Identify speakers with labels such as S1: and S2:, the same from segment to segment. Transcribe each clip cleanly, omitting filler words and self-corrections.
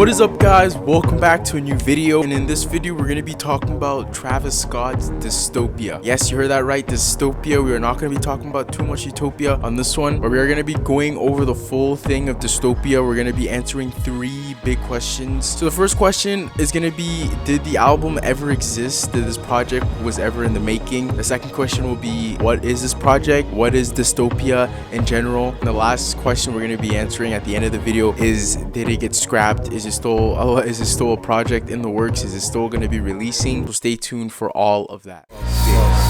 S1: What is up, guys? Welcome back to a new video, and in this video we're going to be talking about Travis Scott's Dystopia. Yes, you heard that right, Dystopia. We are not going to be talking about too much Utopia on this one, but we are going to be going over the full thing of Dystopia. We're going to be answering 3 big questions. So the first question is going to be, did the album ever exist? Did this project was ever in the making? The second question will be, what is this project? What is Dystopia in general? And the last question we're going to be answering at the end of the video is, did it get scrapped? Is it still a project in the works? Is it still going to be releasing? So stay tuned for all of that.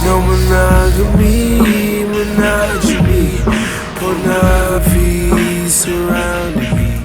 S2: No monogamy, monogamy, pornography surrounding me.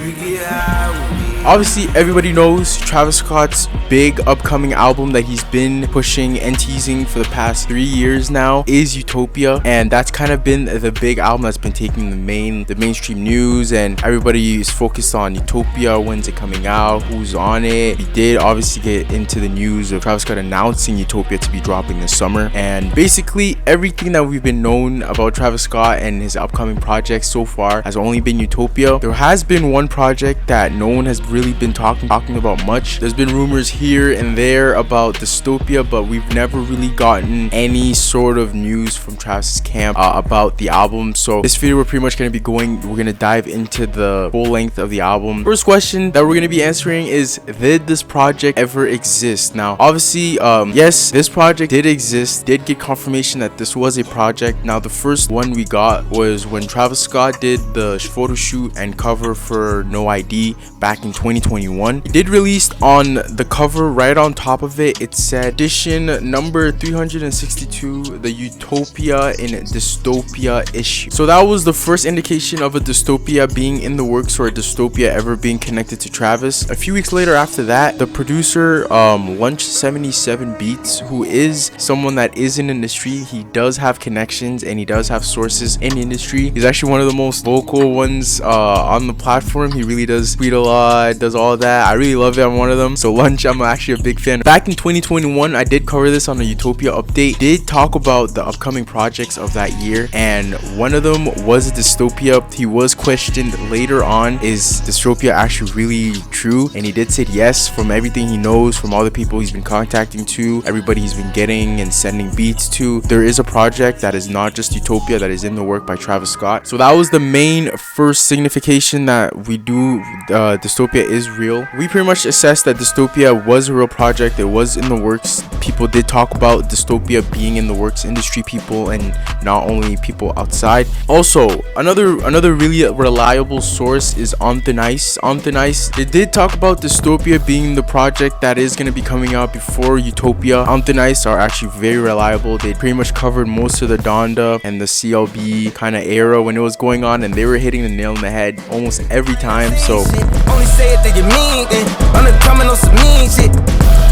S2: You get high with me.
S1: Obviously, everybody knows Travis Scott's big upcoming album that he's been pushing and teasing for the past 3 years now is Utopia, and that's kind of been the big album that's been taking the mainstream news, and everybody is focused on Utopia. When's it coming out? Who's on it? We did obviously get into the news of Travis Scott announcing Utopia to be dropping this summer, and basically everything that we've been known about Travis Scott and his upcoming projects so far has only been Utopia. There has been one project that no one has really been talking about much. There's been rumors here and there about Dystopia, but we've never really gotten any sort of news from Travis's camp about the album. So this video we're pretty much going to be we're going to dive into the full length of the album. First question that we're going to be answering is, did this project ever exist? Now obviously yes, this project did exist, did get confirmation that this was a project. Now the first one we got was when Travis Scott did the photo shoot and cover for No ID back in 2021. He did release on the cover, right on top of it, it said edition number 362, the Utopia in Dystopia issue. So that was the first indication of a Dystopia being in the works, or a Dystopia ever being connected to Travis. A few weeks later after that, the producer Lunch 77 Beats, who is someone that is in the industry, he does have connections and he does have sources in the industry. He's actually one of the most vocal ones on the platform. He really does tweet a lot, does all that. I really love that I'm one of them. So Lunch, I'm actually a big fan. Back in 2021, I did cover this on a Utopia update. Did talk about the upcoming projects of that year, and one of them was Dystopia. He was questioned later on, is Dystopia actually really true? And he did say yes, from everything he knows, from all the people he's been contacting to, everybody he's been getting and sending beats to, there is a project that is not just Utopia that is in the work by Travis Scott. So that was the main first signification that we do Dystopia is real. We pretty much assessed that Dystopia was a real project. It was in the works. People did talk about Dystopia being in the works, industry people and not only people outside. Also, another really reliable source is On Thin Ice. On Thin Ice, they did talk about Dystopia being the project that is going to be coming out before Utopia. On Thin Ice are actually very reliable. They pretty much covered most of the Donda and the CLB kind of era when it was going on, and they were hitting the nail on the head almost every time. So
S2: Only say it that you mean it. I'm the coming on some mean shit.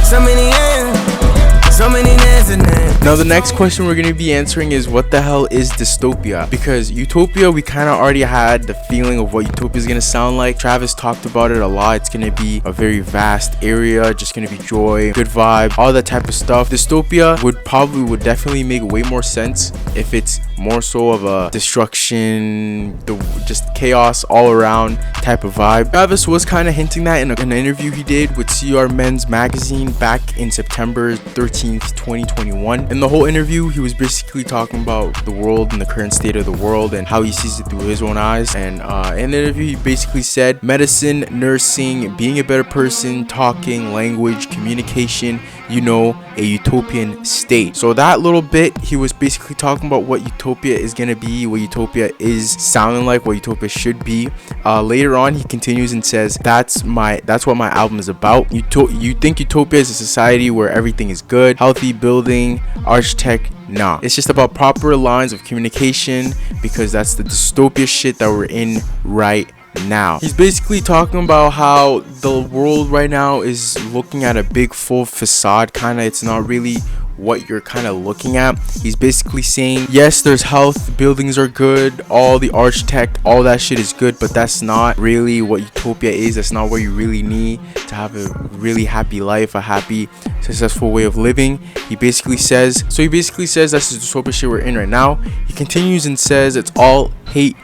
S2: So many ends, so many names and names.
S1: now the next question we're going to be answering is, what the hell is Dystopia? Because Utopia, we kind of already had the feeling of what Utopia is going to sound like. Travis talked about it a lot. It's going to be a very vast area, just going to be joy, good vibe, all that type of stuff. Dystopia would definitely make way more sense if it's more so of a destruction, just chaos all around type of vibe. Travis was kind of hinting that in an interview he did with CR Men's magazine back in September 13th, 2021. In the whole interview, he was basically talking about the world and the current state of the world and how he sees it through his own eyes. And in the interview, he basically said medicine, nursing, being a better person, talking, language, communication, a utopian state. So that little bit, he was basically talking about what Utopia is going to be, what Utopia is sounding like, what Utopia should be. Later on, he continues and says, that's what my album is about. You think Utopia is a society where everything is good, healthy, building, architect. Nah, it's just about proper lines of communication, because that's the dystopia shit that we're in right now. He's basically talking about how the world right now is looking at a big full facade kind of. It's not really what you're kind of looking at. He's basically saying, yes, there's health, buildings are good, all the architect, all that shit is good, but that's not really what utopia is. That's not what you really need to have a really happy life, a happy, successful way of living. He basically says that's the dystopia shit we're in right now. He continues and says it's all hate,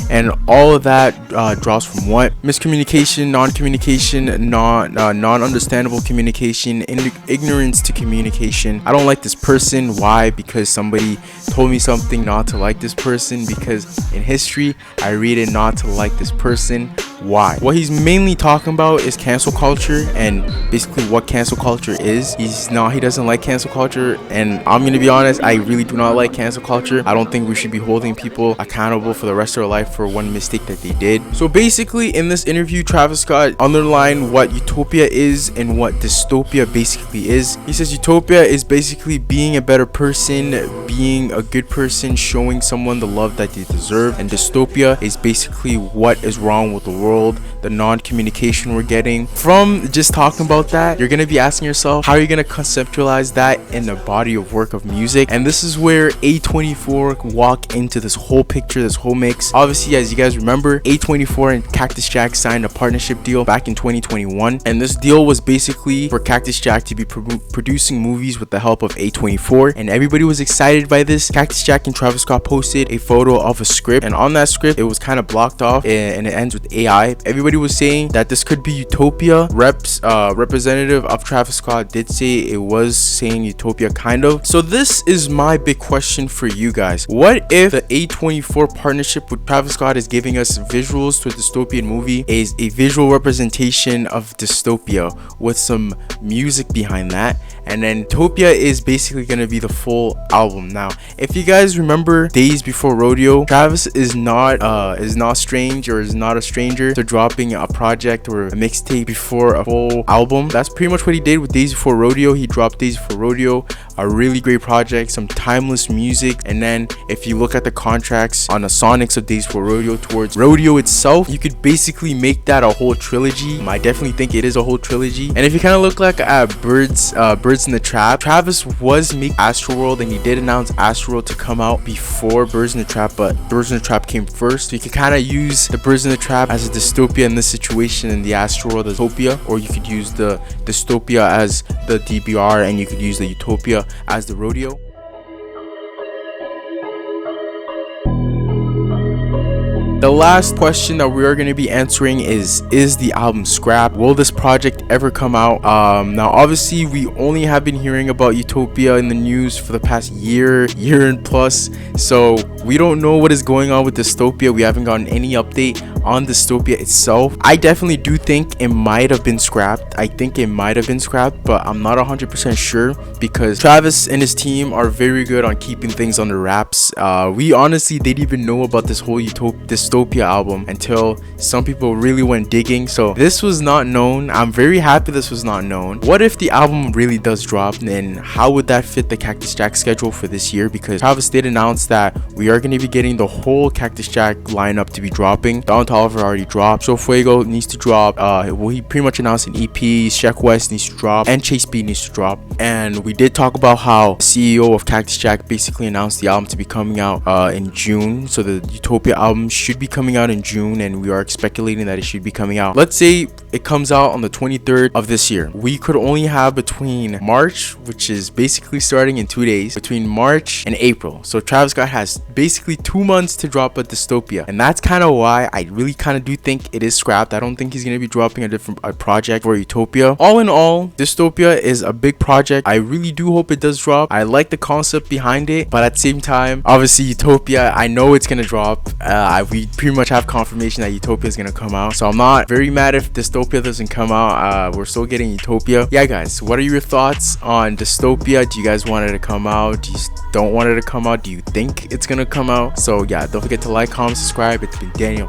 S1: and all of that draws from what? Miscommunication, non-communication, non-understandable communication, ignorance to communication. I don't like this person. Why? Because somebody told me something not to like this person, because in history I read it not to like this person. Why? What he's mainly talking about is cancel culture, and basically what cancel culture is. He doesn't like cancel culture, and I'm gonna be honest, I really do not like cancel culture. I don't think we should be holding people accountable for the rest of their life for one mistake that they did. So basically in this interview, Travis Scott underlined what utopia is and what dystopia basically is. He says utopia is basically being a better person, being a good person, showing someone the love that they deserve, and dystopia is basically what is wrong with the world, the non-communication we're getting. From just talking about that, you're gonna be asking yourself, how are you gonna conceptualize that in the body of work of music? And this is where A24 walk into this whole picture, this whole mix. Obviously, as you guys remember, A24 and Cactus Jack signed a partnership deal back in 2021, and this deal was basically for Cactus Jack to be producing movies with the help of A24, and everybody was excited by this. Cactus Jack and Travis Scott posted a photo of a script, and on that script it was kind of blocked off, and it ends with AI. Everybody was saying that this could be utopia. Representative of Travis Scott did say it was saying utopia kind of. So this is my big question for you guys. What if the A24 partnership with Travis Scott is giving us visuals to a dystopian movie, is a visual representation of dystopia with some music behind that, and then Utopia is basically gonna be the full album. Now, if you guys remember Days Before Rodeo, Travis is not a stranger to dropping a project or a mixtape before a full album. That's pretty much what he did with Days Before Rodeo. He dropped Days Before Rodeo, a really great project, some timeless music. And then if you look at the contracts on the Sonics of Days Before Rodeo towards Rodeo itself, you could basically make that a whole trilogy. I definitely think it is a whole trilogy. And if you kind of look like at Birds in the Trap, Travis was making Astroworld, and he did announce Astroworld to come out before Birds in the Trap, but Birds in the Trap came first. So you could kind of use the Birds in the Trap as a dystopia in this situation, and the Astroworld as utopia, or you could use the dystopia as the DBR, and you could use the utopia as the rodeo. The last question that we are going to be answering is the album scrapped? Will this project ever come out? Now obviously we only have been hearing about Utopia in the news for the past year and plus, so we don't know what is going on with Dystopia. We haven't gotten any update on Dystopia itself. I definitely do think it might have been scrapped. But I'm not 100% sure, because Travis and his team are very good on keeping things under wraps. We honestly didn't even know about this whole Dystopia album until some people really went digging. So this was not known. I'm very happy this was not known. What if the album really does drop, and how would that fit the Cactus Jack schedule for this year? Because Travis did announce that we are going to be getting the whole Cactus Jack lineup to be dropping. Don Toliver already dropped. So Fuego needs to drop. He pretty much announced an EP. Sheck West needs to drop, and Chase B needs to drop. And we did talk about how CEO of Cactus Jack basically announced the album to be coming out in June. So the Utopia album should be coming out in June, and we are speculating that it should be coming out. Let's say it comes out on the 23rd of this year. We could only have between March, which is basically starting in 2 days, between March and April. So Travis Scott has basically 2 months to drop a Dystopia, and that's kind of why I really kind of do think it is scrapped. I don't think he's going to be dropping a project for Utopia. All in all, Dystopia is a big project. I really do hope it does drop. I like the concept behind it, but at the same time, obviously Utopia, I know it's going to drop. We pretty much have confirmation that Utopia is going to come out, so I'm not very mad if Dystopia doesn't come out. We're still getting Utopia. Yeah guys, what are your thoughts on Dystopia? Do you guys want it to come out? Do you don't want it to come out? Do you think it's gonna come out? So yeah, don't forget to like, comment, subscribe. It's been Daniel,